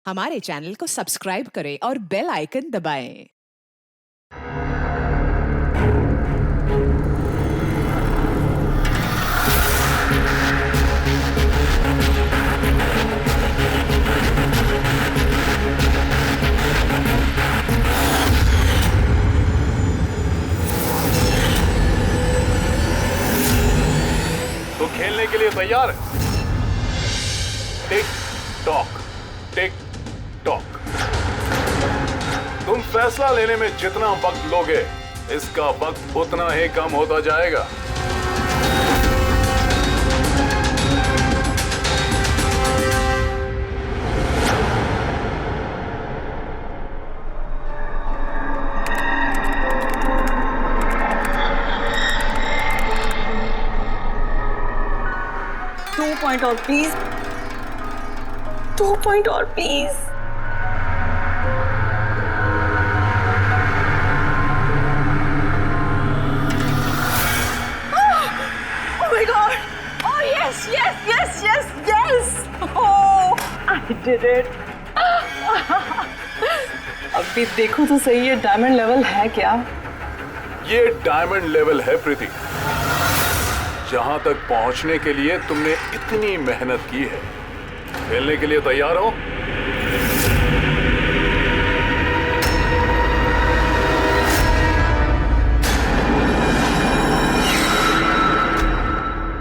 हमारे चैनल को सब्सक्राइब करें और बेल आइकन दबाएं। तो खेलने के लिए तैयार है? Tick tock, tick tock. तुम फैसला लेने में जितना वक्त लोगे, इसका वक्त उतना ही कम होता जाएगा। पॉइंट और प्लीज, 2 पॉइंट और please. Oh my God! Oh yes, yes, yes, yes, yes! Oh, I did it! अभी देखो तो सही, ये डायमंड लेवल है क्या? ये डायमंड लेवल है प्रीति। जहां तक पहुंचने के लिए तुमने इतनी मेहनत की है। खेलने के लिए तैयार हो?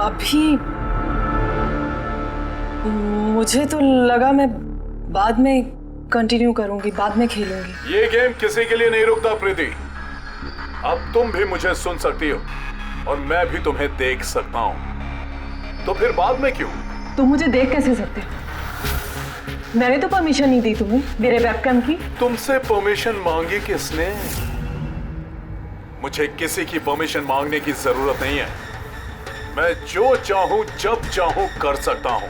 अभी मुझे तो लगा मैं बाद में कंटिन्यू करूंगी, बाद में खेलूंगी। ये गेम किसी के लिए नहीं रुकता प्रीति। अब तुम भी मुझे सुन सकती हो और मैं भी तुम्हें देख सकता हूं। तो फिर बाद में क्यों? तुम मुझे देख कैसे सकते हो? मैंने तो परमिशन नहीं दी तुम्हें मेरे वेबकैम की। तुमसे परमिशन मांगी किसने? मुझे किसी की परमिशन मांगने की जरूरत नहीं है। मैं जो चाहूं जब चाहूं कर सकता हूं।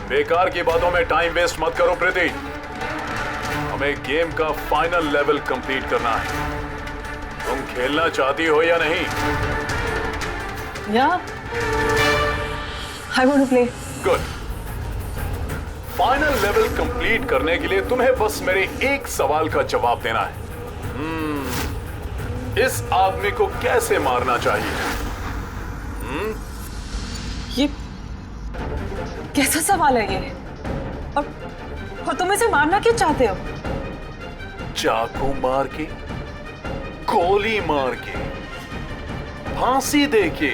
बेकार की बातों में टाइम वेस्ट मत करो प्रीति। हमें गेम का फाइनल लेवल कंप्लीट करना है। तुम खेलना चाहती हो या नहीं? Yeah, I want to play. Good. Final level complete करने के लिए तुम्हें बस मेरे एक सवाल का जवाब देना है। इस आदमी को कैसे मारना चाहिए? ये कैसा सवाल है ये? और तुम इसे मारना क्यों चाहते हो? चाकू मार के, गोली मार के, फांसी दे के,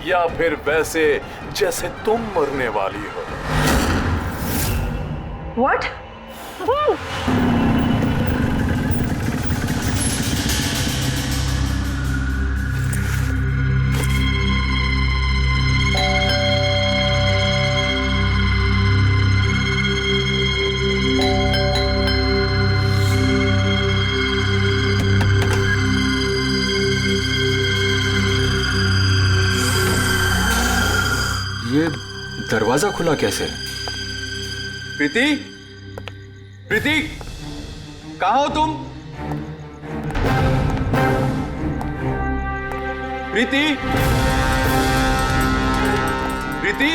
या फिर वैसे जैसे तुम मरने वाली हो? What? ये दरवाजा खुला कैसे? प्रीति, प्रीति, कहाँ हो तुम? प्रीति, प्रीति,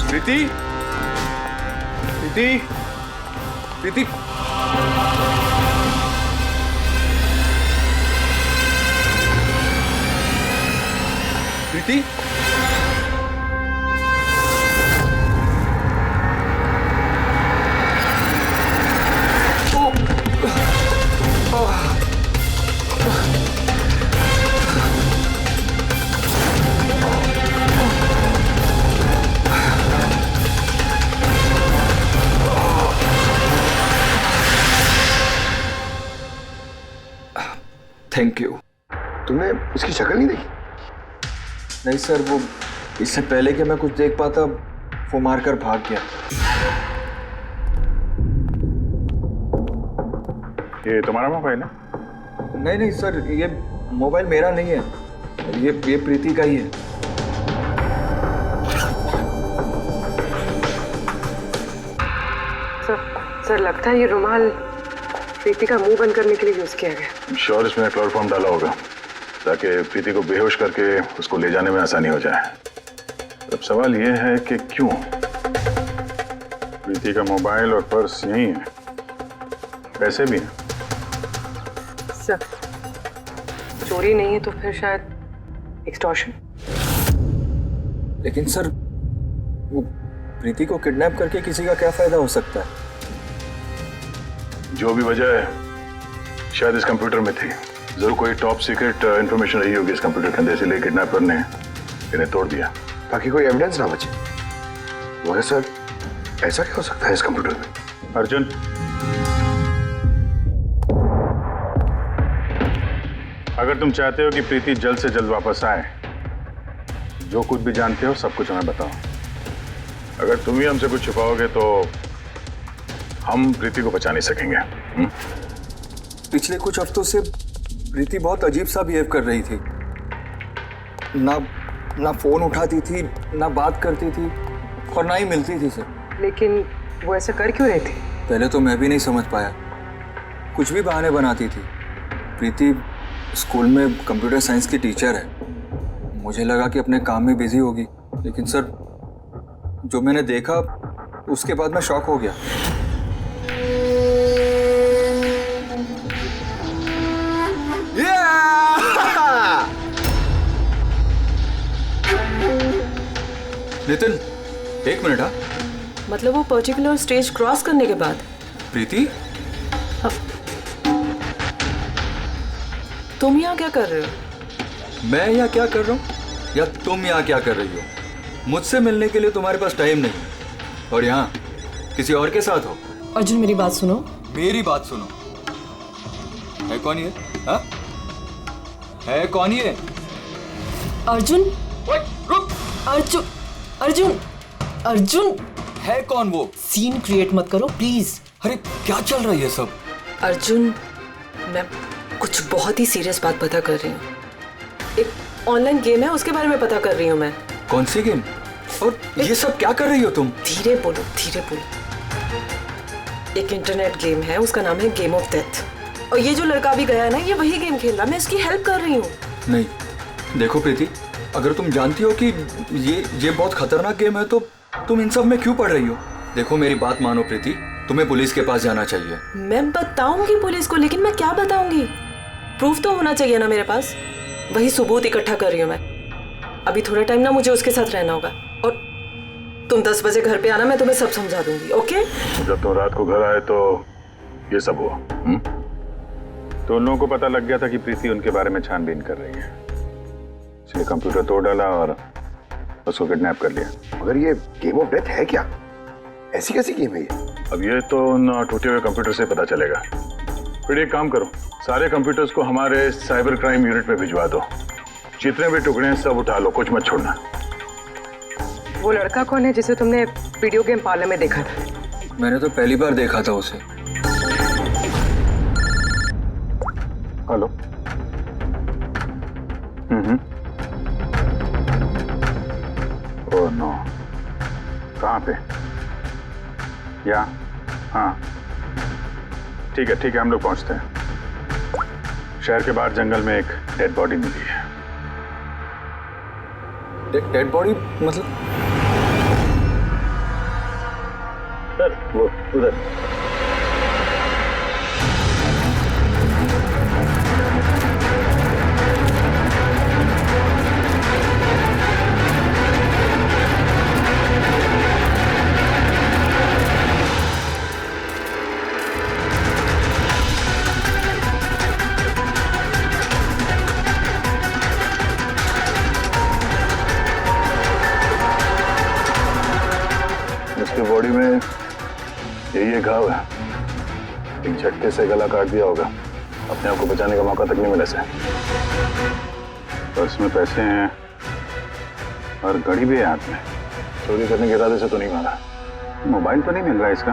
प्रीति, प्रीति, प्रीति। प्रीति, थैंक यू। तुमने उसकी शक्ल नहीं देखी? नहीं सर, वो इससे पहले कि मैं कुछ देख पाता वो मारकर भाग गया। ये तुम्हारा मोबाइल है? नहीं नहीं सर, ये मोबाइल मेरा नहीं है, ये प्रीति का ही है। सर लगता है ये रुमाल प्रीति का मुंह बंद करने के लिए यूज किया गया। श्योर इसमें क्लोरोफॉर्म डाला होगा ताकि प्रीति को बेहोश करके उसको ले जाने में आसानी हो जाए। अब सवाल यह है कि क्यों? प्रीति का मोबाइल और पर्स यही है, पैसे भी हैं। सर, चोरी नहीं है तो फिर शायद एक्सटॉर्शन। लेकिन सर, वो प्रीति को किडनैप करके किसी का क्या फायदा हो सकता है? जो भी वजह है, शायद इस कंप्यूटर में थी। जरूर कोई टॉप सीक्रेट इंफॉर्मेशन रही होगी इस कंप्यूटर के अंदर, इसलिए किडनैपर ने इन्हें तोड़ दिया ताकि कोई एविडेंस ना बचे। मगर सर, ऐसा क्या हो सकता है इस कंप्यूटर में? अर्जुन, अगर तुम चाहते हो कि प्रीति जल्द से जल्द वापस आए, जो कुछ भी जानते हो सब कुछ हमें बताओ। अगर तुम ही हमसे कुछ छुपाओगे तो हम प्रीति को बचा नहीं सकेंगे। पिछले कुछ हफ्तों से प्रीति बहुत अजीब सा बिहेव कर रही थी। ना फोन उठाती थी, ना बात करती थी और ना ही मिलती थी सर। लेकिन वो ऐसा कर क्यों रही थी? पहले तो मैं भी नहीं समझ पाया, कुछ भी बहाने बनाती थी। प्रीति स्कूल में कंप्यूटर साइंस की टीचर है, मुझे लगा कि अपने काम में बिजी होगी, लेकिन सर जो मैंने देखा उसके बाद मैं शॉक हो गया। नितिन, एक मिनट। हाँ, मतलब वो पर्टिकुलर स्टेज क्रॉस करने के बाद? प्रीति, तुम यहाँ क्या कर रहे हो? मैं यहाँ क्या कर रहा हूँ या तुम यहाँ क्या कर रही हो? मुझसे मिलने के लिए तुम्हारे पास टाइम नहीं, और यहाँ किसी और के साथ हो। अर्जुन, मेरी बात सुनो। मेरी बात सुनो। है कौन ये? हाँ? है कौन ये? अर्जुन, रुक। अर्जुन, अर्जुन, अर्जुन, है कौन वो? सीन क्रिएट मत करो प्लीज। अरे क्या चल रहा है ये सब? अर्जुन, मैं कुछ बहुत ही सीरियस बात पता कर रही हूँ। एक ऑनलाइन गेम है, उसके बारे में पता कर रही हूँ मैं। कौन सी गेम? और ये सब क्या कर रही हो तुम? धीरे बोलो, धीरे बोलो। एक इंटरनेट गेम है, उसका नाम है गेम ऑफ डेथ। और ये जो लड़का भी गया है ना, ये वही गेम खेल रहा, मैं इसकी हेल्प कर रही हूँ। नहीं, देखो प्रीति, अगर तुम जानती हो कि ये बहुत खतरनाक गेम है तो तुम इन सब में क्यों पड़ रही हो? देखो मेरी बात मानो प्रीति, तुम्हें पुलिस के पास जाना चाहिए। मैं बताऊंगी पुलिस को, लेकिन मैं क्या बताऊंगी? प्रूफ तो होना चाहिए ना मेरे पास। वही सबूत इकट्ठा कर रही हूँ मैं। अभी थोड़ा टाइम ना मुझे उसके साथ रहना होगा, और तुम 10 बजे घर पे आना, मैं तुम्हें सब समझा दूंगी। ओके? जब तुम रात को घर आए तो ये सब हुआ। तो उन लोगों को पता लग गया था कि प्रीति उनके बारे में छानबीन कर रही है, इसलिए कंप्यूटर तोड़ डाला और उसको किडनैप कर लिया। मगर ये गेम ऑफ डेथ है क्या? ऐसी कैसी गेम है ये? अब ये तो उन टूटे हुए कंप्यूटर से पता चलेगा। फिर एक काम करो, सारे कंप्यूटर्स को हमारे साइबर क्राइम यूनिट में भिजवा दो। जितने भी टुकड़े हैं सब उठा लो, कुछ मत छोड़ना। वो लड़का कौन है जिसे तुमने वीडियो गेम पार्लर में देखा था? मैंने तो पहली बार देखा था उसे। हेलो। ओह नो, कहाँ पे? हाँ ठीक है, हम लोग पहुंचते हैं। शहर के बाहर जंगल में एक डेड बॉडी मिली है। डेड बॉडी मतलब? सर वो उधर। बॉडी में ये घाव है, एक झटके से गला काट दिया होगा। अपने आप को बचाने का मौका तक नहीं मिला से। पर्स में पैसे हैं और घड़ी भी है हाथ में। चोरी करने के इरादे से तो नहीं मारा। मोबाइल तो नहीं मिल रहा इसका।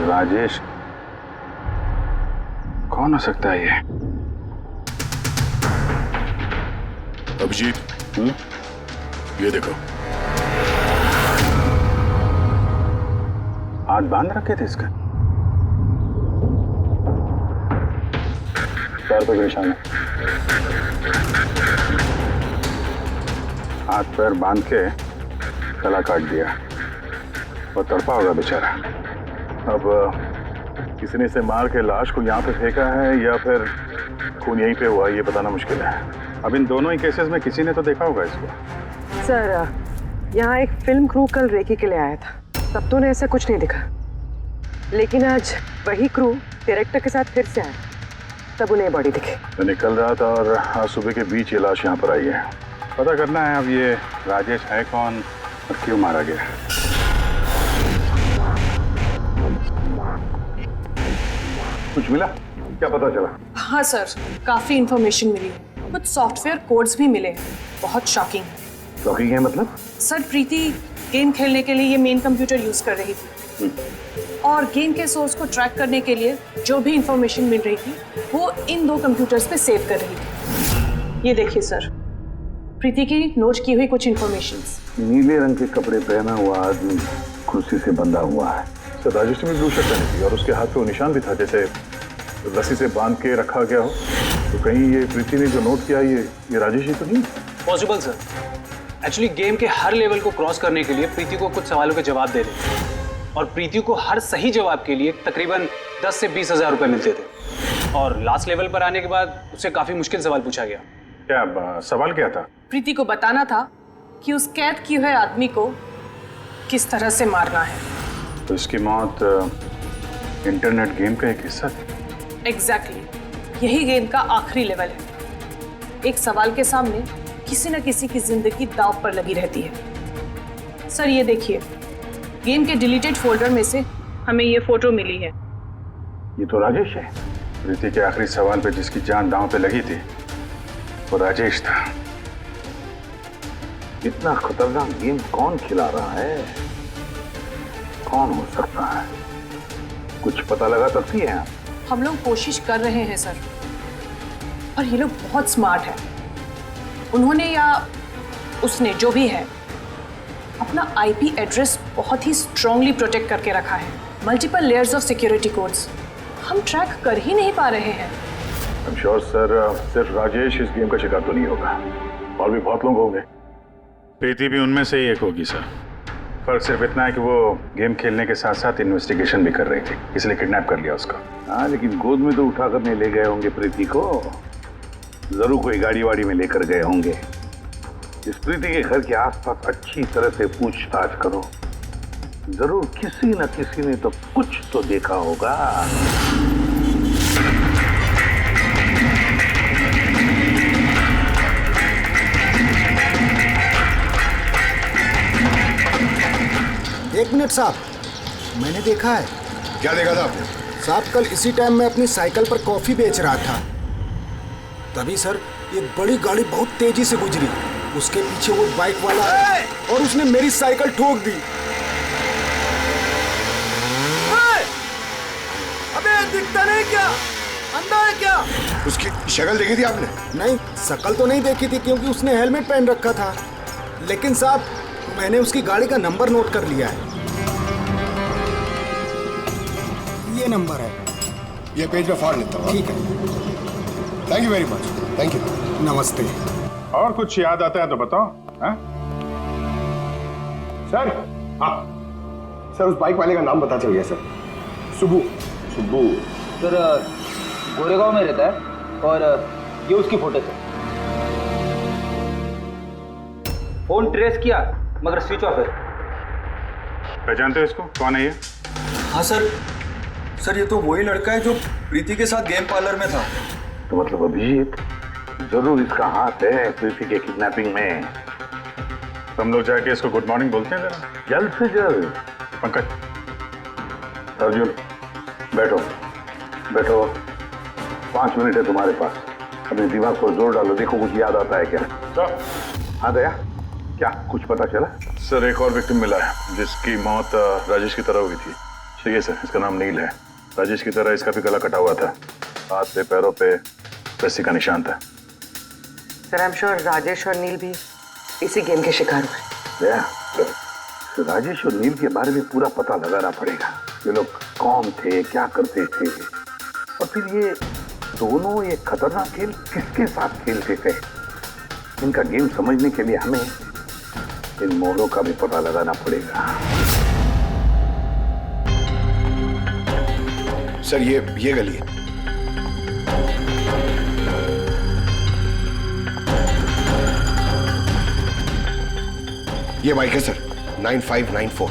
राजेश कौन हो सकता है ये? अभिजीत, ये देखो। हाथ बांध रखे थे इसका। पैर पे भी निशान है। हाथ पैर बांध के गला काट दिया और तड़पा होगा बेचारा। अब किसी ने इसे मार के लाश को यहाँ पे फेंका है या फिर खून यहीं पे हुआ, ये बताना मुश्किल है। अब इन दोनों ही केसेस में किसी ने तो देखा होगा इसको। सर यहाँ एक फिल्म क्रू कल रेकी के लिए आया था, तब तो उन्हें ऐसा कुछ नहीं दिखा, लेकिन आज वही क्रू डायरेक्टर के साथ फिर से आया, तब उन्हें बॉडी दिखी। मैंने कल रात और आज सुबह के बीच ये लाश यहाँ पर आई है। पता करना है अब ये राजेश है कौन और क्यों मारा गया। कुछ मिला? क्या पता चला? हाँ सर, काफी इंफॉर्मेशन मिली है, कुछ सॉफ्टवेयर कोड्स भी मिले हैं, बहुत शॉकिंग है। शॉकिंग है मतलब? सर प्रीति गेम खेलने के लिए ये मेन कंप्यूटर यूज कर रही थी और गेम के सोर्स को ट्रैक करने के लिए जो भी इंफॉर्मेशन मिल रही थी वो इन दो कंप्यूटर्स पे सेव कर रही थी। ये देखिए सर, प्रीति की नोट की हुई कुछ इंफॉर्मेशंस। नीले रंग के कपड़े पहना हुआ आदमी कुर्सी से बंधा हुआ है। सर राजेश ने भी ब्लू शर्ट पहनी थी और उसके हाथ पे वो निशान भी था जैसे रस्सी से बांध के रखा गया हो। तो कहीं ये प्रीति ने जो नोट किया ये राजेश ही तो नहीं? Possible sir. एक्चुअली गेम के हर लेवल को क्रॉस करने के लिए प्रीति को कुछ सवालों के जवाब दे रहे थे और प्रीति को हर सही जवाब के लिए तकरीबन 10 से 20 हज़ार रुपए मिलते थे और लास्ट लेवल पर आने के बाद उससे काफी मुश्किल सवाल पूछा गया। क्या सवाल क्या था? प्रीति को बताना था कि उस कैद किए हुए आदमी को किस तरह से मारना है। तो इसकी मौत इंटरनेट गेम का एक हिस्सा थी। एग्जैक्टली, यही गेम का आखिरी लेवल है। एक सवाल के सामने किसी न किसी की जिंदगी दांव पर लगी रहती है। सर ये देखिए, गेम के डिलीटेड फोल्डर में से हमें ये फोटो मिली है। ये तो राजेश है। प्रीति के आखिरी सवाल पे जिसकी जान दांव पे लगी थी वो राजेश था। इतना खतरनाक गेम कौन खिला रहा है? कौन हो सकता है? कुछ पता लगा सकती है आप? हम लोग कोशिश कर रहे हैं सर, पर ये लोग बहुत स्मार्ट है। उन्होंने या उसने जो भी है अपना आईपी एड्रेस बहुत ही स्ट्रांगली प्रोटेक्ट करके रखा है। Multiple layers of security codes हम ट्रैक कर ही नहीं पा रहे हैं। आई एम श्योर सर सिर्फ राजेश इस गेम का शिकार तो नहीं होगा, और भी बहुत लोग होंगे। प्रीति भी उनमें से ही एक होगी सर। फर्क सिर्फ इतना है कि वो गेम खेलने के साथ साथ इन्वेस्टिगेशन भी कर रही थी, इसलिए किडनैप कर लिया उसका। हाँ, लेकिन गोद में तो उठा कर नहीं ले गए होंगे प्रीति को। जरूर कोई गाड़ी वाड़ी में लेकर गए होंगे। इस प्रीति के घर के आसपास अच्छी तरह से पूछताछ करो। जरूर किसी न किसी ने तो कुछ तो देखा होगा। एक मिनट साहब, मैंने देखा है। क्या देखा था आपने? साहब कल इसी टाइम मैं अपनी साइकिल पर कॉफी बेच रहा था, तभी सर एक बड़ी गाड़ी बहुत तेजी से गुजरी। उसके पीछे वो बाइक वाला आया और उसने मेरी साइकिल ठोक दी। अबे दिखता नहीं क्या? अंधा है क्या? उसकी शक्ल देखी थी आपने? नहीं, शक्ल तो नहीं देखी थी क्योंकि उसने हेलमेट पहन रखा था, लेकिन साहब मैंने उसकी गाड़ी का नंबर नोट कर लिया है। ये नंबर है। ये पेज में फाड़ लेता हूँ। ठीक है, thank you very much. Thank you. नमस्ते। और कुछ याद आता है तो बताओ। हाँ सर, हाँ सर, उस बाइक वाले का नाम पता चल गया सर। सुबू। सुबू सर गोरेगांव में रहता है और ये उसकी फोटो है। फोन ट्रेस किया मगर स्विच ऑफ है। पहचानते हो इसको? कौन है ये? हाँ सर, सर ये तो वही लड़का है जो प्रीति के साथ गेम पार्लर में था। तो मतलब अभिजीत जरूर इसका हाथ है प्रीति के किडनैपिंग में। हम लोग जाके इसको गुड मॉर्निंग बोलते हैं जरा, जल्द से जल्द। पंकज, अर्जुन बैठो बैठो, 5 मिनट है तुम्हारे पास। अपने दिमाग पर जोर डालो, देखो कुछ याद आता है क्या। सर। हाँ दया, क्या कुछ पता चला? सर एक और विक्टिम मिला है जिसकी मौत राजेश की तरह हुई थी। ठीक है सर, इसका नाम नील है। राजेश की तरह इसका भी गला कटा हुआ था, हाथ पे पैरों पे रस्सी का निशान था। Sir I am sure Rajesh और नील भी इसी गेम के शिकार हुए। दया, तो राजेश और नील के बारे में पूरा पता लगाना पड़ेगा। ये लोग कौन थे, क्या करते थे, और फिर ये दोनों ये खतरनाक खेल किसके साथ खेलते थे। इनका गेम समझने के लिए हमें इन मोहरों का भी पता लगाना पड़ेगा। सर ये गली है। ये बाइक है सर, 9594।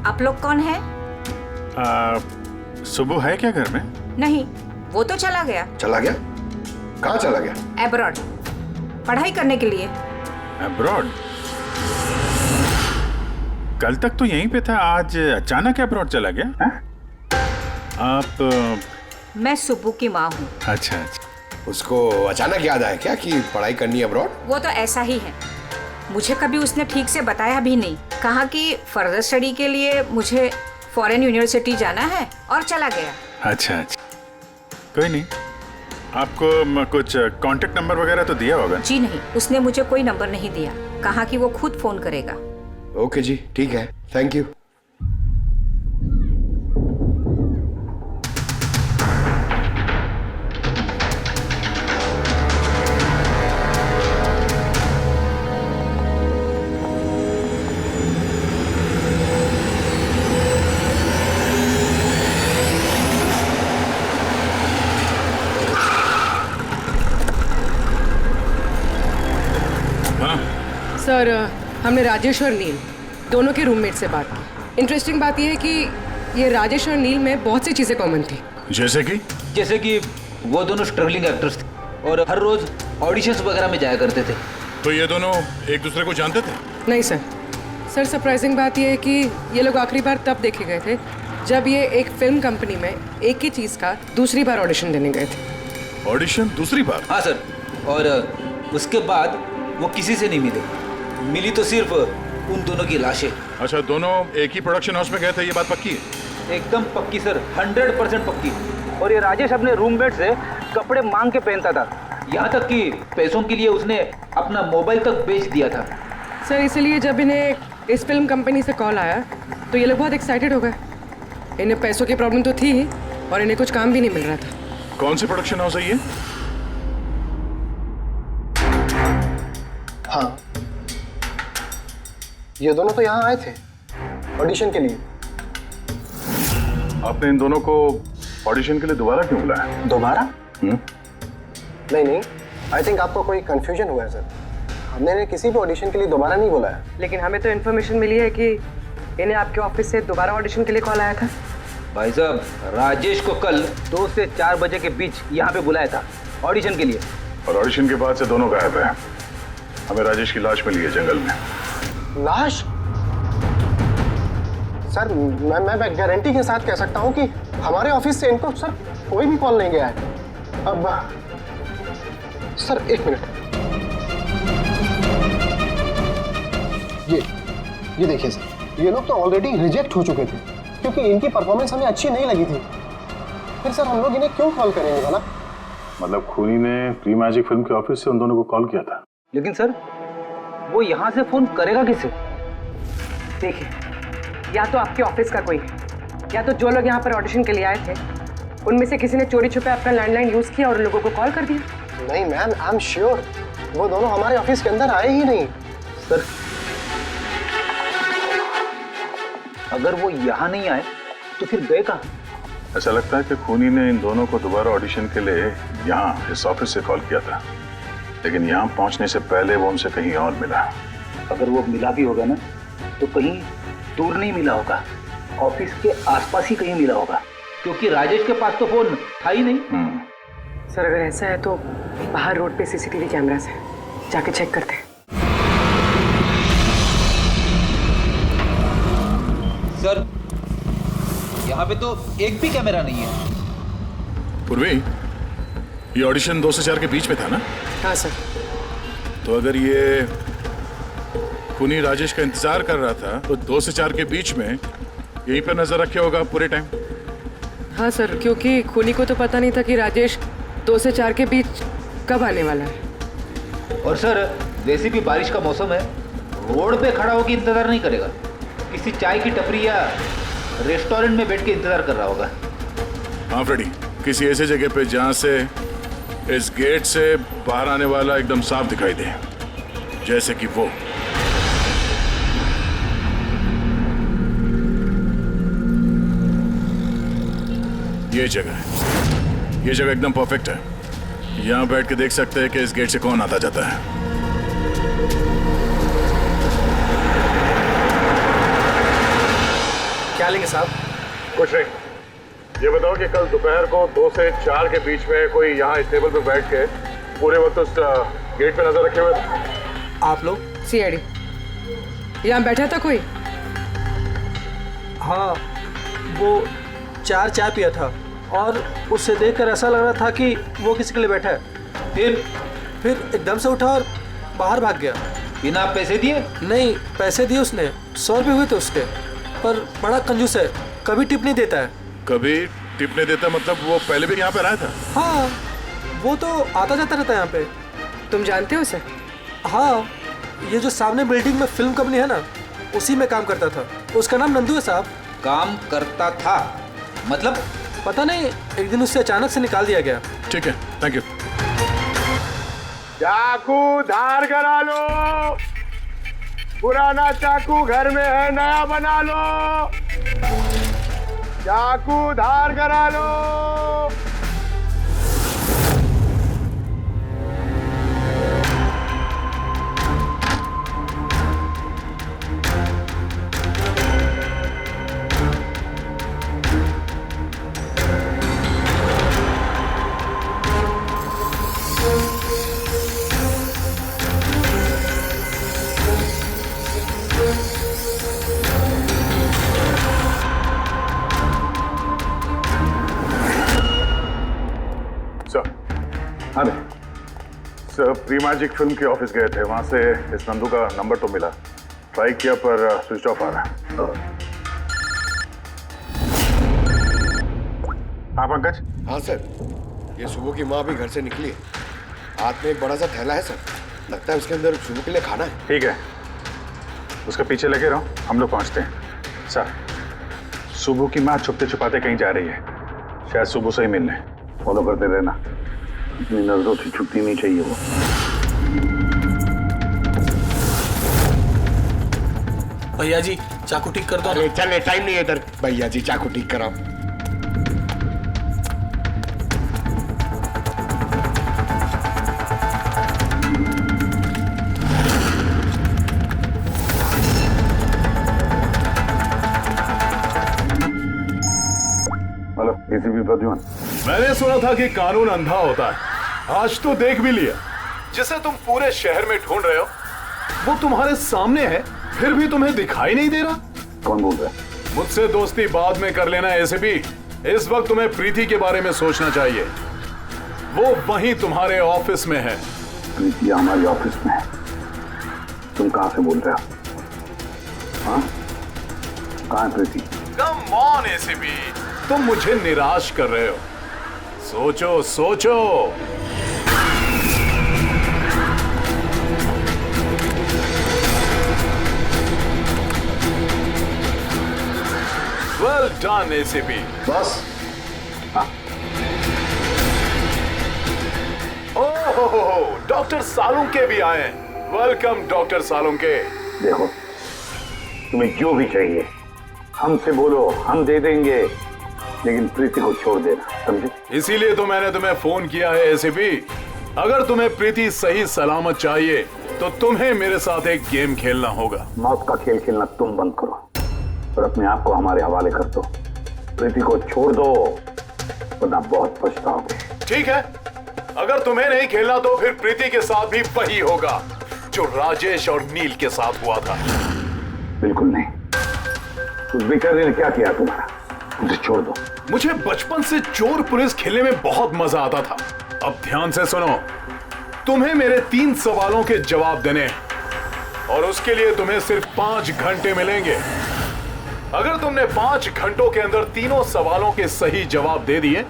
आप लोग कौन है? सुबह है क्या घर में? नहीं, वो तो चला गया। चला गया? कहाँ चला गया? एब्रॉड, पढ़ाई करने के लिए। अब्रॉड? कल तक तो यहीं पे था, आज अचानक अब्रॉड चला गया? आप? मैं सुब्बू की माँ हूँ। अच्छा अच्छा। उसको अचानक याद आया क्या कि पढ़ाई करनी है अब्रॉड? वो तो ऐसा ही है, मुझे कभी उसने ठीक से बताया भी नहीं। कहा कि फर्दर स्टडी के लिए मुझे फॉरेन यूनिवर्सिटी जाना है और चला गया। अच्छा अच्छा, कोई नहीं। आपको कुछ कांटेक्ट नंबर वगैरह तो दिया होगा? जी नहीं, उसने मुझे कोई नंबर नहीं दिया। कहा कि वो खुद फोन करेगा। ओके जी, ठीक है, थैंक यू। सर, हमने राजेश और नील दोनों के रूममेट से बात की। इंटरेस्टिंग बात यह है कि ये राजेश और नील में बहुत सी चीज़ें कॉमन थी। जैसे कि वो दोनों स्ट्रगलिंग एक्टर्स थे और हर रोज ऑडिशंस वगैरह में जाया करते थे। तो ये दोनों एक दूसरे को जानते थे? नहीं सर। सर, सरप्राइजिंग बात यह है कि ये लोग आखिरी बार तब देखे गए थे जब ये एक फिल्म कंपनी में एक ही चीज़ का दूसरी बार ऑडिशन देने गए थे। ऑडिशन दूसरी बार? हाँ सर, और उसके बाद वो किसी से नहीं मिले। मिली तो सिर्फ उन दोनों की लाशें। अच्छा, दोनों एक ही प्रोडक्शन हाउस में गए थे, ये बात पक्की है? एकदम पक्की सर, 100% पक्की। और ये राजेश अपने रूममेट से कपड़े मांग के पहनता था, यहाँ तक कि पैसों के लिए उसने अपना मोबाइल तक बेच दिया था। सर, इसलिए जब इन्हें इस फिल्म कंपनी से कॉल आया तो ये लोग बहुत एक्साइटेड हो गए। इन्हें पैसों की प्रॉब्लम तो थी ही और इन्हें कुछ काम भी नहीं मिल रहा था। कौन सी प्रोडक्शन हाउस है ये? हाँ, ये दोनों तो यहाँ आए थे ऑडिशन के लिए। आपने इन दोनों को ऑडिशन के लिए दोबारा क्यों बुलाया? दोबारा? नहीं नहीं, आई थिंक आपको कोई कंफ्यूजन हुआ है सर। हमने इन्हें किसी भी ऑडिशन के लिए दोबारा नहीं बुलाया। लेकिन हमें तो इन्फॉर्मेशन मिली है कि इन्हें आपके ऑफिस से दोबारा ऑडिशन के लिए कॉल आया था। भाई साहब, राजेश को कल 2 से 4 बजे के बीच यहाँ पे बुलाया था ऑडिशन के लिए। और ऑडिशन के बाद से दोनों गायब है। हमें राजेश की लाश मिली है जंगल में। लाश? सर, मैं गारंटी के साथ कह सकता हूँ कि हमारे ऑफिस से इनको सर कोई भी कॉल नहीं गया है। अब सर, एक मिनट, ये देखिए सर, ये लोग तो ऑलरेडी रिजेक्ट हो चुके थे क्योंकि इनकी परफॉर्मेंस हमें अच्छी नहीं लगी थी। फिर सर हम लोग इन्हें क्यों कॉल करेंगे भला? मतलब खूनी ने प्री मैजिक फिल्म के ऑफिस से उन दोनों को कॉल किया था। लेकिन सर, वो यहाँ से फोन करेगा किसे? देखिए, या तो आपके ऑफिस का कोई है, या तो जो लोग यहाँ पर ऑडिशन के लिए आए थे उनमें से किसी ने चोरी छुपे अपना लैंडलाइन यूज किया और लोगों को कॉल कर दिया। नहीं मैम, आई एम श्योर वो दोनों हमारे ऑफिस के अंदर आए ही नहीं। सर, अगर वो यहाँ नहीं आए तो फिर गए कहाँ? ऐसा लगता है कि खूनी ने इन दोनों को दोबारा ऑडिशन के लिए यहाँ इस ऑफिस से कॉल किया था, लेकिन यहाँ पहुँचने से पहले वो उनसे कहीं और मिला। अगर वो मिला भी होगा ना तो कहीं दूर नहीं मिला होगा, ऑफिस के आसपास ही कहीं मिला होगा, क्योंकि राजेश के पास तो फोन था ही नहीं। सर, अगर ऐसा है तो बाहर रोड पे सीसीटीवी कैमरास है, जाके चेक करते हैं। सर, यहाँ पे तो एक भी कैमरा नहीं है। पूर्वी, ये ऑडिशन 2 से 4 के बीच में था ना? हाँ सर। तो अगर ये खूनी राजेश का इंतजार कर रहा था तो 2 से 4 के बीच में यहीं पर नजर रखे होगा पूरे टाइम। हाँ सर, क्योंकि खूनी को तो पता नहीं था कि राजेश 2 से 4 के बीच कब आने वाला है। और सर, वैसे भी बारिश का मौसम है, रोड पे खड़ा होकर इंतजार नहीं करेगा, किसी चाय की टपरी या रेस्टोरेंट में बैठ के इंतजार कर रहा होगा। हाँ फ्रेडी, किसी ऐसे जगह पे जहां से इस गेट से बाहर आने वाला एकदम साफ दिखाई दे, जैसे कि वो। ये जगह एकदम परफेक्ट है। यहां बैठ के देख सकते हैं कि इस गेट से कौन आता जाता है। क्या लेंगे साहब? कुछ नहीं, ये बताओ कि कल दोपहर को 2 से 4 के बीच में कोई यहाँ इस टेबल पे बैठ के पूरे वक्त उस गेट पे नजर रखे हुए थे? आप लोग? सीआईडी यहाँ बैठा था कोई? हाँ, वो 4 चाय पिया था और उससे देखकर ऐसा लग रहा था कि वो किसी के लिए बैठा है। फिर एकदम से उठा और बाहर भाग गया। बिना पैसे दिए? नहीं, पैसे दिए उसने, 100 रुपये हुए थे उसके, पर बड़ा कंजूस है, कभी टिप नहीं देता है। कभी टिप नहीं देता मतलब वो पहले भी यहाँ पे रहा था? हाँ, वो तो आता जाता रहता है यहाँ पे। तुम जानते हो उसे? हाँ, ये जो सामने बिल्डिंग में फिल्म कंपनी है ना, उसी में काम करता था। उसका नाम नंदू है साहब। काम करता था मतलब? पता नहीं, एक दिन उससे अचानक से निकाल दिया गया। ठीक है, थैंक यू। चाकू धार करा लो, पुराना चाकू घर में है, नया बना लो। चाकू धार करा लो। सर, प्री मैजिक फिल्म के ऑफिस गए थे, वहां से इस नंदू का नंबर तो मिला, ट्राई किया पर स्विच ऑफ आ रहा है। हाँ पंकज? हाँ सर, ये सुबह की माँ भी घर से निकली है, हाथ में एक बड़ा सा थैला है सर, लगता है उसके अंदर सुबह के लिए खाना है। ठीक है, उसके पीछे लगे रहो, हम लोग पहुंचते हैं। सर, सुबह की माँ छुपते छुपाते कहीं जा रही है, शायद सुबह से ही मिलने। फॉलो करते रहना, अपनी नजरों से छुट्टी नहीं चाहिए वो। भैया जी चाकू ठीक कर दो। अरे चल, टाइम नहीं है इधर। भैया जी चाकू ठीक कराओ। एसीपी प्रद्युमन, मैंने सुना था कि कानून अंधा होता है, आज तो देख भी लिया। जिसे तुम पूरे शहर में ढूंढ रहे हो वो तुम्हारे सामने है, फिर भी तुम्हें दिखाई नहीं दे रहा। कौन बोल रहा है? मुझसे दोस्ती बाद में कर लेना एसीपी, इस वक्त तुम्हें प्रीति के बारे में सोचना चाहिए। वो वहीं तुम्हारे ऑफिस में है। प्रीति हमारे ऑफिस में है? तुम कहां से बोल रहे हो? हाँ, कहां है प्रीति? कम ऑन एसीपी, तुम मुझे निराश कर रहे हो। सोचो सोचो। Well done ACP. बस ओहो, डॉक्टर सालुंके भी आए हैं। Welcome doctor Salunke. देखो, तुम्हें जो भी चाहिए हमसे बोलो, हम दे देंगे, लेकिन प्रीति को छोड़ देना, समझे? इसीलिए तो मैंने तुम्हें फोन किया है एसीपी। अगर तुम्हें प्रीति सही सलामत चाहिए तो तुम्हें मेरे साथ एक गेम खेलना होगा। मौत का खेल खेलना तुम बंद करो और अपने आप को हमारे हवाले कर दो। प्रीति को छोड़ दो वरना बहुत पछताओगे। ठीक है, अगर तुम्हें नहीं खेलना तो फिर प्रीति के साथ भी वही होगा जो राजेश और नील के साथ हुआ था। बिल्कुल नहीं, उस बेचारे ने क्या किया तुम्हारा? उसे छोड़ दो। मुझे बचपन से चोर पुलिस खेलने में बहुत मजा आता था। अब ध्यान से सुनो, तुम्हें मेरे 3 सवालों के जवाब देने और उसके लिए तुम्हें सिर्फ 5 घंटे मिलेंगे। अगर तुमने 5 घंटों के अंदर तीनों सवालों के सही जवाब दे दिए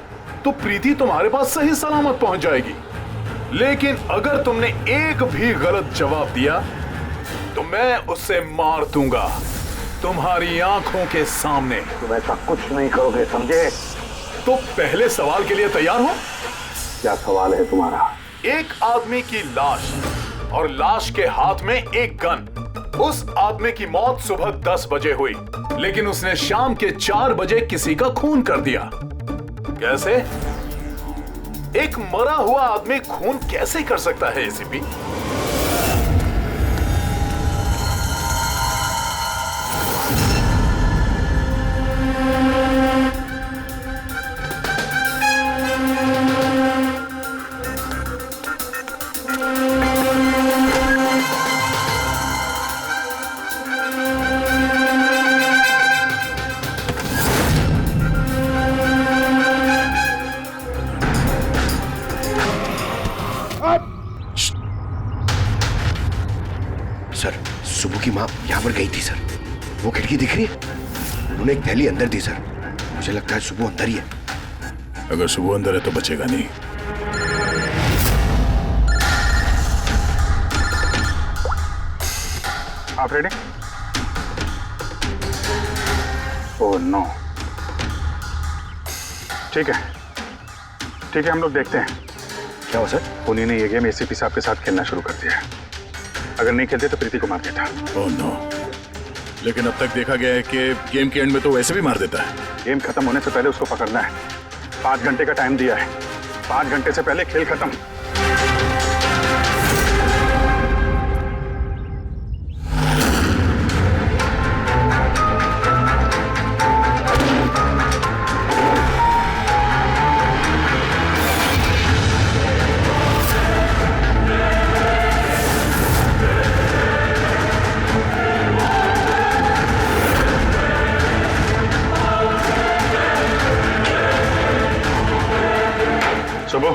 तो प्रीति तुम्हारे पास सही सलामत पहुंच जाएगी। लेकिन अगर तुमने एक भी गलत जवाब दिया तो मैं उसे मार दूंगा। तुम्हारी आंखों के सामने। तुम ऐसा कुछ नहीं करोगे, समझे? तो पहले सवाल के लिए तैयार हो? क्या सवाल है तुम्हारा? एक आदमी की लाश और लाश के हाथ में एक गन। उस आदमी की मौत सुबह 10 बजे हुई, लेकिन उसने शाम के 4 बजे किसी का खून कर दिया। कैसे? एक मरा हुआ आदमी खून कैसे कर सकता है एसीपी? सर, सुबह की माँ यहाँ पर गई थी सर। वो खिड़की दिख रही है? उन्होंने एक थैली अंदर दी सर। मुझे लगता है सुबह अंदर ही है। अगर सुबह अंदर है तो बचेगा नहीं। आप रेडी? Oh no. ठीक है, ठीक है, हम लोग देखते हैं। क्या हुआ सर? उन्हीं ने ये गेम एसीपी साहब के साथ खेलना शुरू कर दिया है। अगर नहीं खेलते तो प्रीति को मार देता। Oh no. लेकिन अब तक देखा गया है कि गेम के एंड में तो वैसे भी मार देता है। गेम खत्म होने से पहले उसको पकड़ना है। 5 घंटे का टाइम दिया है। 5 घंटे से पहले खेल खत्म। सुबह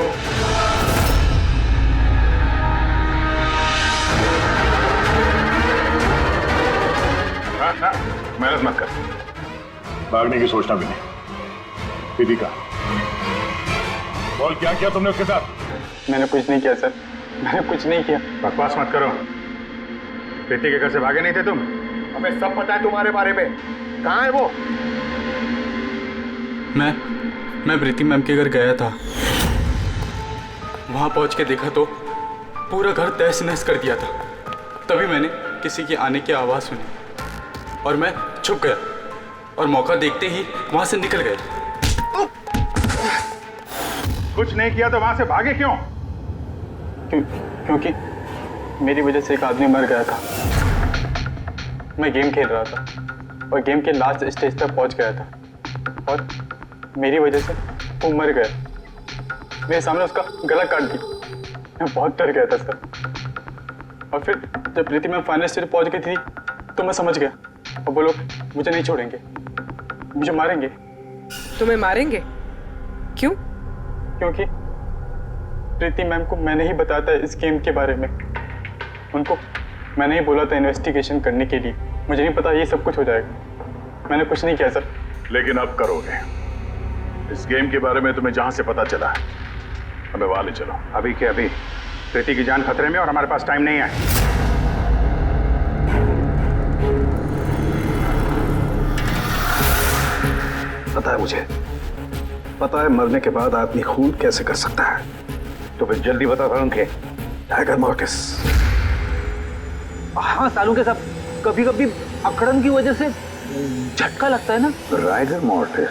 मेहनत मत कर। भागने की सोचना भी नहीं। दीदी का बोल, क्या किया तुमने उसके साथ? मैंने कुछ नहीं किया सर, मैंने कुछ नहीं किया। बकवास मत करो। प्रीति के घर से भागे नहीं थे तुम? हमें सब पता है तुम्हारे बारे में। कहाँ है वो? मैं प्रीति मैम के घर गया था। वहां पहुंच के देखा तो पूरा घर तहस नहस कर दिया था। तभी मैंने किसी के आने की आवाज़ सुनी और मैं छुप गया और मौका देखते ही वहां से निकल गया। कुछ नहीं किया तो वहां से भागे क्यों? क्योंकि मेरी वजह से एक आदमी मर गया था। मैं गेम खेल रहा था और गेम के लास्ट स्टेज तक पहुंच गया था और मेरी वजह से वो मर गया। मेरे सामने उसका गला काट दी। मैं बहुत डर गया था सर। और फिर जब प्रीति मैम फाइनल स्टेज पहुंच गई थी तो मैं समझ गया और वो लोग मुझे नहीं छोड़ेंगे, मुझे मारेंगे। तुम्हें मारेंगे? क्यों? क्योंकि प्रीति मैम को मैंने ही बताया था इस गेम के बारे में। उनको मैंने ही बोला था इन्वेस्टिगेशन करने के लिए। मुझे नहीं पता ये सब कुछ हो जाएगा। मैंने कुछ नहीं किया सर। लेकिन अब करोगे। इस गेम के बारे में तुम्हें जहां से पता चला है हमें वहां ले चलो। अभी के अभी। प्रीति की जान खतरे में और हमारे पास टाइम नहीं है। पता है मुझे, पता है मरने के बाद आदमी खून कैसे कर सकता है। तो फिर जल्दी बता था उनके टाइगर मॉर्टिस। हाँ सालू के साथ कभी कभी अकड़न की वजह से झटका लगता है ना। टाइगर मॉर्टिस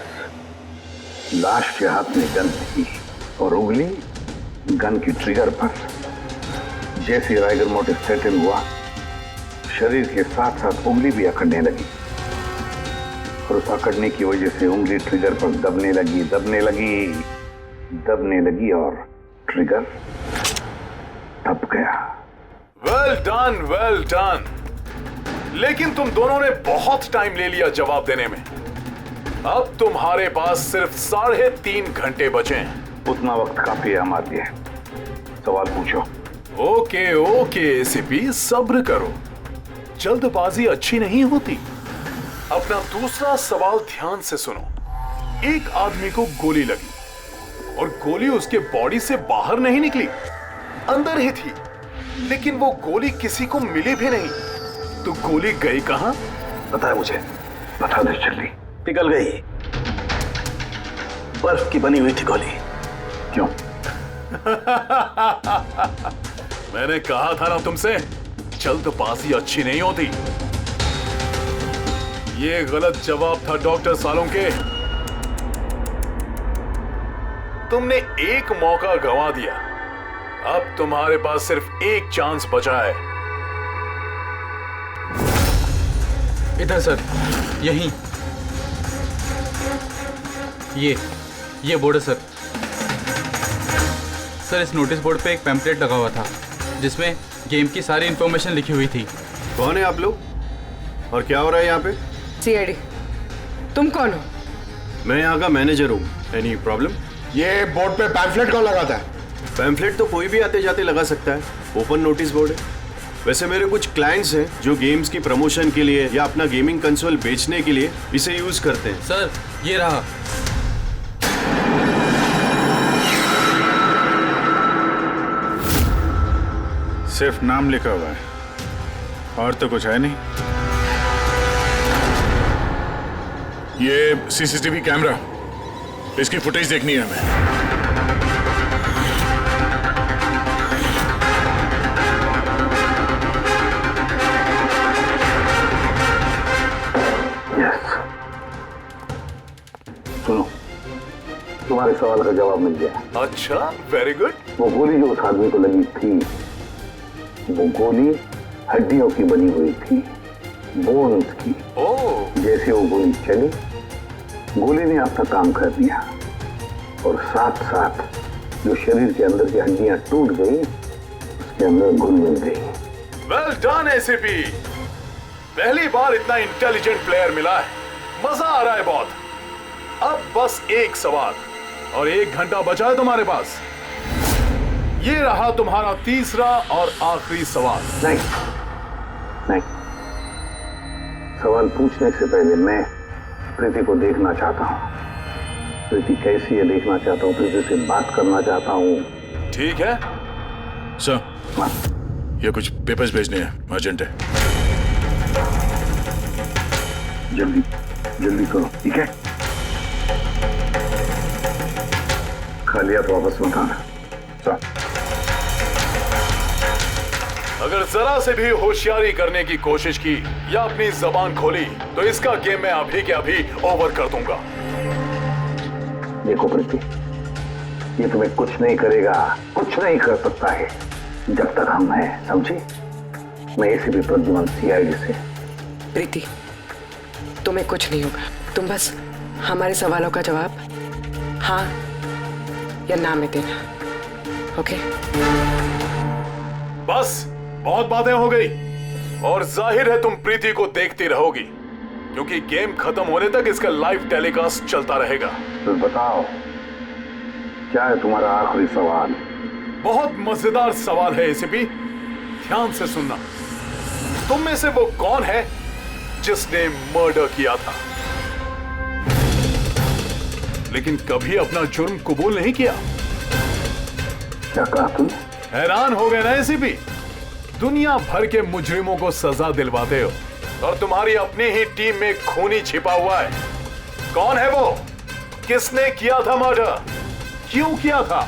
लाश के हाथ में गन थी और उंगली गन की ट्रिगर पर। जैसे राइगर मोटिव सेटल हुआ, शरीर के साथ साथ उंगली भी अकड़ने लगी और उस अकड़ने की वजह से उंगली ट्रिगर पर दबने लगी और ट्रिगर दब गया। Well done, well done. लेकिन तुम दोनों ने बहुत टाइम ले लिया जवाब देने में। अब तुम्हारे पास सिर्फ 3.5 घंटे बचे हैं। उतना वक्त काफी है हमारे लिए। सवाल पूछो। ओके ओके एसीपी, सब्र करो। जल्दबाजी अच्छी नहीं होती। अपना दूसरा सवाल ध्यान से सुनो। एक आदमी को गोली लगी और गोली उसके बॉडी से बाहर नहीं निकली, अंदर ही थी। लेकिन वो गोली किसी को मिली भी नहीं। तो गोली गई कहां? पता है मुझे, बता दे जल्दी। पिघल गई, बर्फ की बनी हुई थी गोली। क्यों? मैंने कहा था ना तुमसे, जल्दबाजी अच्छी नहीं होती। ये गलत जवाब था डॉक्टर सालोंके। तुमने एक मौका गंवा दिया, अब तुम्हारे पास सिर्फ एक चांस बचा है। इधर सर, यहीं। ये बोर्ड है सर। सर, इस नोटिस बोर्ड पे एक पैम्पलेट लगा हुआ था जिसमें गेम की सारी इंफॉर्मेशन लिखी हुई थी। कौन है आप लोग और क्या हो रहा है यहाँ पे? सीआईडी। तुम कौन हो? मैं यहाँ का मैनेजर हूँ। Any problem? ये बोर्ड पे पैम्फलेट कौन लगाता है? पैम्फलेट तो कोई भी आते जाते लगा सकता है, ओपन नोटिस बोर्ड है। वैसे मेरे कुछ क्लाइंट्स हैं जो गेम्स की प्रमोशन के लिए या अपना गेमिंग कंसोल बेचने के लिए इसे यूज करते हैं। सर, ये रहा। सिर्फ नाम लिखा हुआ है और तो कुछ है नहीं। ये सीसीटीवी कैमरा, इसकी फुटेज देखनी है हमें। सुनो, तुम्हारे सवाल का जवाब मिल गया। अच्छा, वेरी गुड। वो गोली जो उस आदमी को लगी थी, वो गोली हड्डियों की बनी हुई थी, बोन्स की। जैसे वो गोली चली, गोली ने अपना काम कर दिया और साथ साथ जो शरीर के अंदर की हड्डियां टूट गई, उसके अंदर घुल मिल गई। वेल डन एसीपी, पहली बार इतना इंटेलिजेंट प्लेयर मिला है, मजा आ रहा है बहुत। अब बस एक सवाल और 1 घंटा बचा है तुम्हारे पास। ये रहा तुम्हारा तीसरा और आखिरी सवाल। नहीं, सवाल पूछने से पहले मैं प्रीति को देखना चाहता हूँ। प्रीति कैसी है देखना चाहता हूँ, प्रीति से बात करना चाहता हूँ। ठीक है सर, ये कुछ पेपर्स भेजने हैं, अर्जेंट है। जल्दी करो, ठीक है? खाली हाथ वापस मत आना। अगर जरा से भी होशियारी करने की कोशिश की या अपनी जबान खोली तो इसका गेम मैं अभी के अभी ओवर कर दूंगा। देखो प्रीति, ये तुम्हें कुछ नहीं करेगा, कुछ नहीं कर सकता है जब तक हम हैं, समझी? मैं एसीपी प्रद्युमन, सीआईडी से। प्रीति, तुम्हें कुछ नहीं होगा। तुम बस हमारे सवालों का जवाब हाँ या ना में देना, ओके? बस बहुत बातें हो गई और जाहिर है तुम प्रीति को देखती रहोगी क्योंकि गेम खत्म होने तक इसका लाइव टेलीकास्ट चलता रहेगा। तो बताओ, क्या है तुम्हारा आखिरी सवाल? बहुत मजेदार सवाल है एसीपी, ध्यान से सुनना। तुम में से वो कौन है जिसने मर्डर किया था लेकिन कभी अपना जुर्म कबूल नहीं किया? क्या कहा तुमने? हैरान हो गए ना एसीपी? दुनिया भर के मुजरिमों को सजा दिलवाते हो और तुम्हारी अपनी ही टीम में खूनी छिपा हुआ है। कौन है वो? किसने किया था मर्डर? क्यों किया था?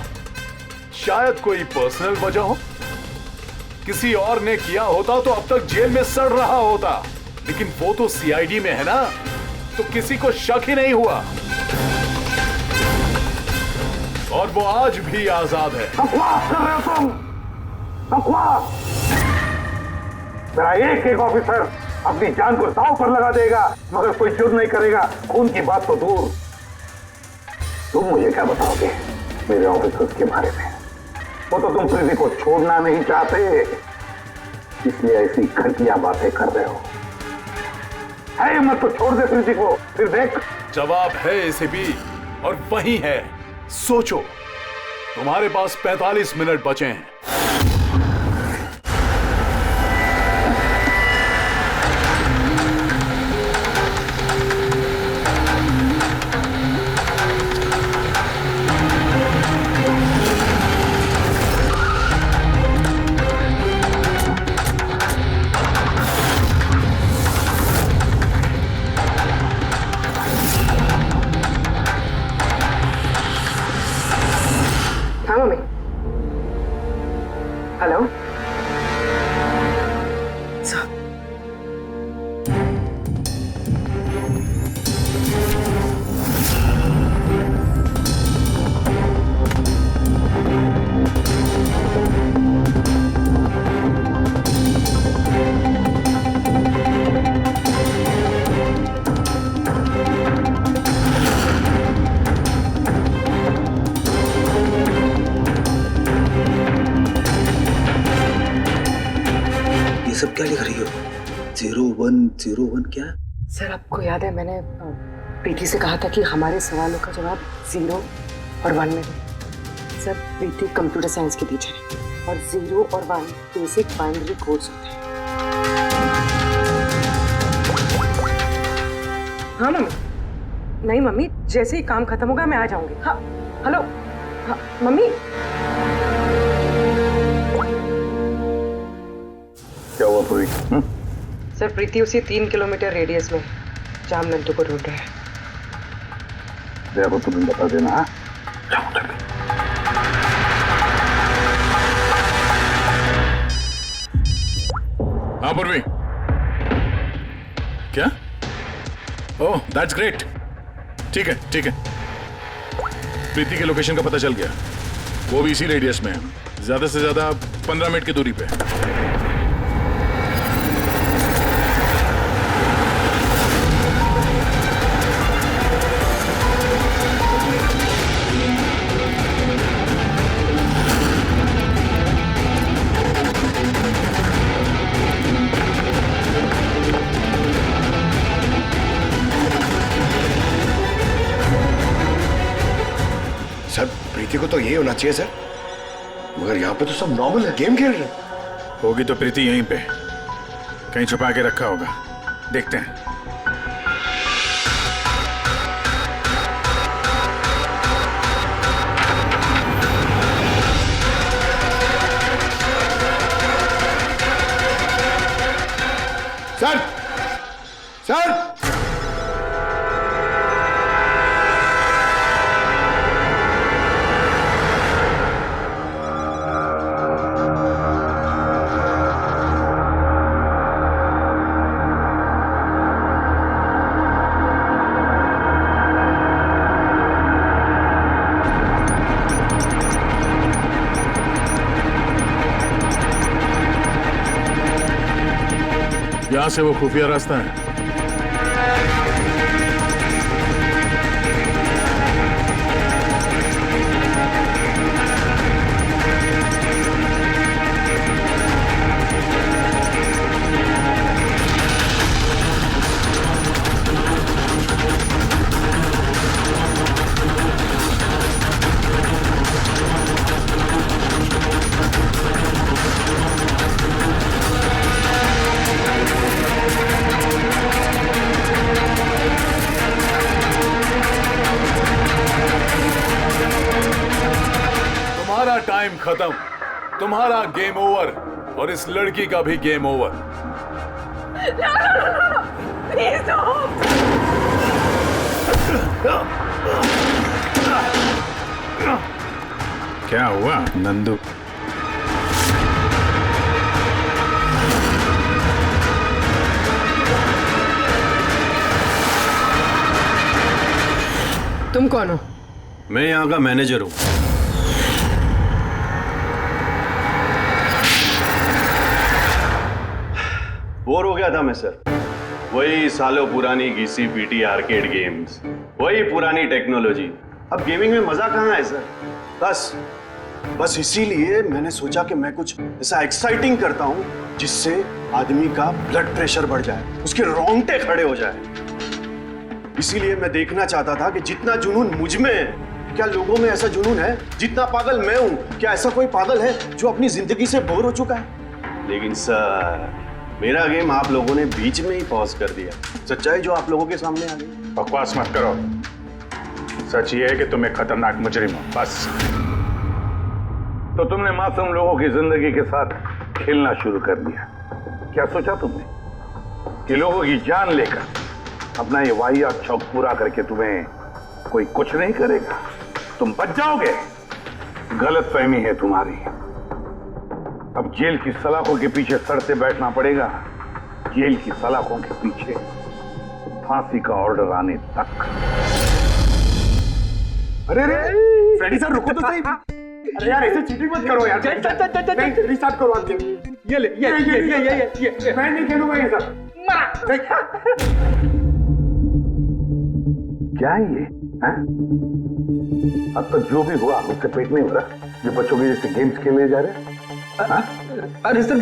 शायद कोई पर्सनल वजह हो। किसी और ने किया होता तो अब तक जेल में सड़ रहा होता, लेकिन वो तो सीआईडी में है ना, तो किसी को शक ही नहीं हुआ और वो आज भी आजाद है। बकवास कर रहे हो तुम, बकवास। मेरा एक ऑफिसर अपनी जान को दांव पर लगा देगा मगर कोई जुर्म नहीं करेगा। खून की बात तो दूर, तुम मुझे क्या बताओगे मेरे ऑफिसर्स के बारे में? वो तो तुम प्रीति को छोड़ना नहीं चाहते, इसलिए ऐसी घटिया बातें कर रहे हो। है मत तो छोड़ दे प्रीति को, फिर देख। जवाब है एसीपी और वही है। सोचो, तुम्हारे पास 45 मिनट बचे हैं। सब क्या लिख रही हो? 0101 क्या? सर आपको याद है मैंने प्रीति से कहा था कि हमारे सवालों का जवाब 0 और 1 में दे। सर प्रीति कंप्यूटर साइंस की टीचर है और 0 और 1 बेसिक बाइनरी कोड्स होते हैं। हाँ मम्मी। नहीं मम्मी, जैसे ही काम खत्म होगा मैं आ जाऊंगी। हाँ हेलो। हाँ मम्मी। क्या हुआ पूरी? सर प्रीति उसी 3 किलोमीटर रेडियस में जाम नंदू को ढूंढ रहा है। देखो तुम्हें बता देना। हाँ पूर्वी, क्या? Oh that's great. ठीक है ठीक है, प्रीति के लोकेशन का पता चल गया, वो भी इसी रेडियस में है, ज्यादा से ज्यादा 15 मिनट की दूरी पे। सर प्रीति को तो यही होना चाहिए सर, मगर यहाँ पे तो सब नॉर्मल है, गेम खेल रहे हैं। होगी तो प्रीति यहीं पे कहीं छुपा के रखा होगा, देखते हैं। सर सर यहां से वो खुफिया रास्ता है। तुम्हारा टाइम खत्म, तुम्हारा गेम ओवर और इस लड़की का भी गेम ओवर। प्लीज क्या हुआ नंदू? तुम कौन हो? मैं यहाँ का मैनेजर हूँ। बोर हो गया था मैं सर, वही सालों पुरानी घिसी पीटी आर्केड गेम्स, वही पुरानी टेक्नोलॉजी। अब गेमिंग में मजा कहाँ है सर? बस इसीलिए मैंने सोचा कि मैं कुछ ऐसा एक्साइटिंग करता हूँ जिससे आदमी का ब्लड प्रेशर बढ़ जाए, उसके रोंगटे खड़े हो जाए। इसीलिए मैं देखना चाहता था कि जितना जुनून मुझ में है, क्या लोगों में ऐसा जुनून है? जितना पागल मैं हूँ, क्या ऐसा कोई पागल है जो अपनी जिंदगी से बोर हो चुका है? लेकिन सर मेरा गेम आप लोगों ने बीच में ही पॉज कर दिया। सच्चाई जो आप लोगों के सामने आ गई। बकवास मत करो, सच ये है कि तुम एक खतरनाक मुजरिम हो, बस। तो तुमने मासूम लोगों की जिंदगी के साथ खेलना शुरू कर दिया। क्या सोचा तुमने कि लोगों की जान लेकर अपना ये वाहियात शौक पूरा करके तुम्हें कोई कुछ नहीं करेगा, तुम बच जाओगे? गलत फहमी है तुम्हारी। अब जेल की सलाखों के पीछे सड़ते बैठना पड़ेगा, जेल की सलाखों के पीछे फांसी का ऑर्डर आने तक। अरे अरे फ्रेडी सर रुको तो सही। अरे यार ऐसे चीटिंग मत करो यार। नहीं रिस्टार्ट करो आप गेम। ये ले ये मैं नहीं खेलूंगा ये सब। क्या है ये? अब तक जो भी हुआ उससे पेट नहीं भरा, जो बच्चों के जैसे गेम्स खेले जा रहे हैं। अरे सर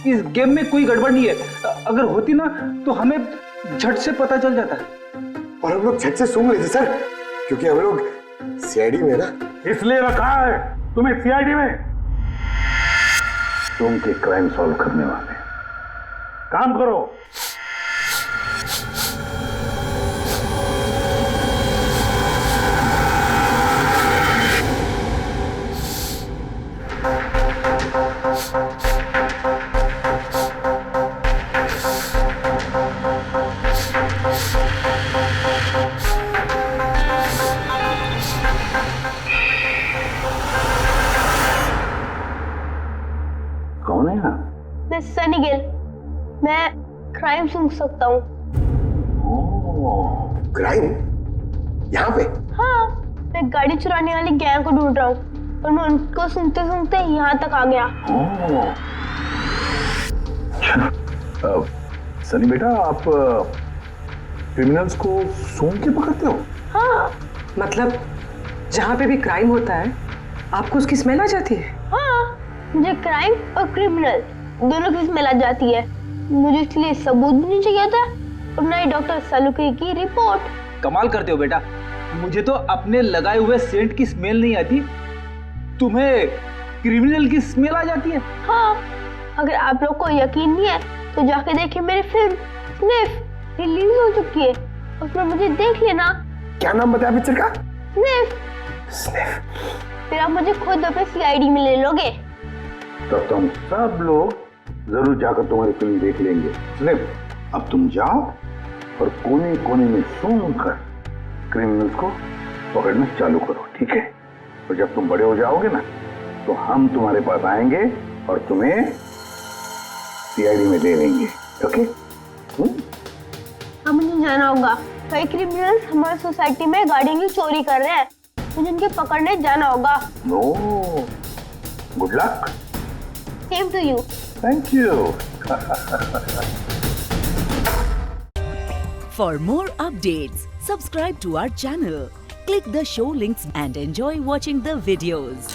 इस गेम में कोई गड़बड़ नहीं है। अगर होती ना तो हमें झट से पता चल जाता। और हम लोग झट से सूंघ लेते सर, क्योंकि हम लोग सीआईडी में ना। इसलिए रखा है तुम्हें सीआईडी में, तुम के क्राइम सॉल्व करने वाले। काम करो। कौन है आप? मैं सनी गिल, मैं क्राइम सूंघ सकता हूँ। क्राइम? यहाँ पे? हाँ, मैं गाड़ी चुराने वाली गैंग को ढूंढ रहा हूँ और मैं उनको सूंघते सूंघते यहाँ तक आ गया। सनी बेटा, आप क्रिमिनल्स को सूंघ के पकड़ते हो? हाँ। मतलब जहाँ पे भी क्राइम होता है आपको उसकी स्मेल आ जाती है? हाँ, मुझे क्राइम और क्रिमिनल दोनों की स्मेल आ जाती है। मुझे इसलिए सबूत भी नहीं चाहिए था और ना ही डॉक्टर सालुके की रिपोर्ट। कमाल करते हो बेटा, मुझे तो अपने लगाए हुए सेंट की स्मेल नहीं आती, तुम्हें क्रिमिनल की स्मेल आ जाती है। हाँ, अगर आप लोग को यकीन नहीं है तो जाके देखिए मेरी फिल्म स्निफ रिलीज हो चुकी है, उसमें मुझे देख लेना। क्या नाम बताया पिक्चर का? स्निफ। स्निफ। फिर आप मुझे खुद अपने सीआईडी में ले लोगे। तो तुम सब लोग जरूर जाकर तुम्हारी फिल्म देख लेंगे। स्निफ, अब तुम जाओ और कोने कोने में सूंघ कर क्रिमिनल्स को पकड़ना चालू करो, ठीक है? और जब तुम बड़े हो जाओगे ना तो हम तुम्हारे पास आएंगे और तुम्हें सीआईडी में ले लेंगे, ओके? अब मुझे जाना होगा, कई क्रिमिनल्स हमारी सोसाइटी में गाड़ियों की चोरी कर रहे हैं, मुझे उनके पकड़ने जाना होगा। No, good luck. Same to you. Thank you. For more updates, subscribe to our channel, click the show links and enjoy watching the videos.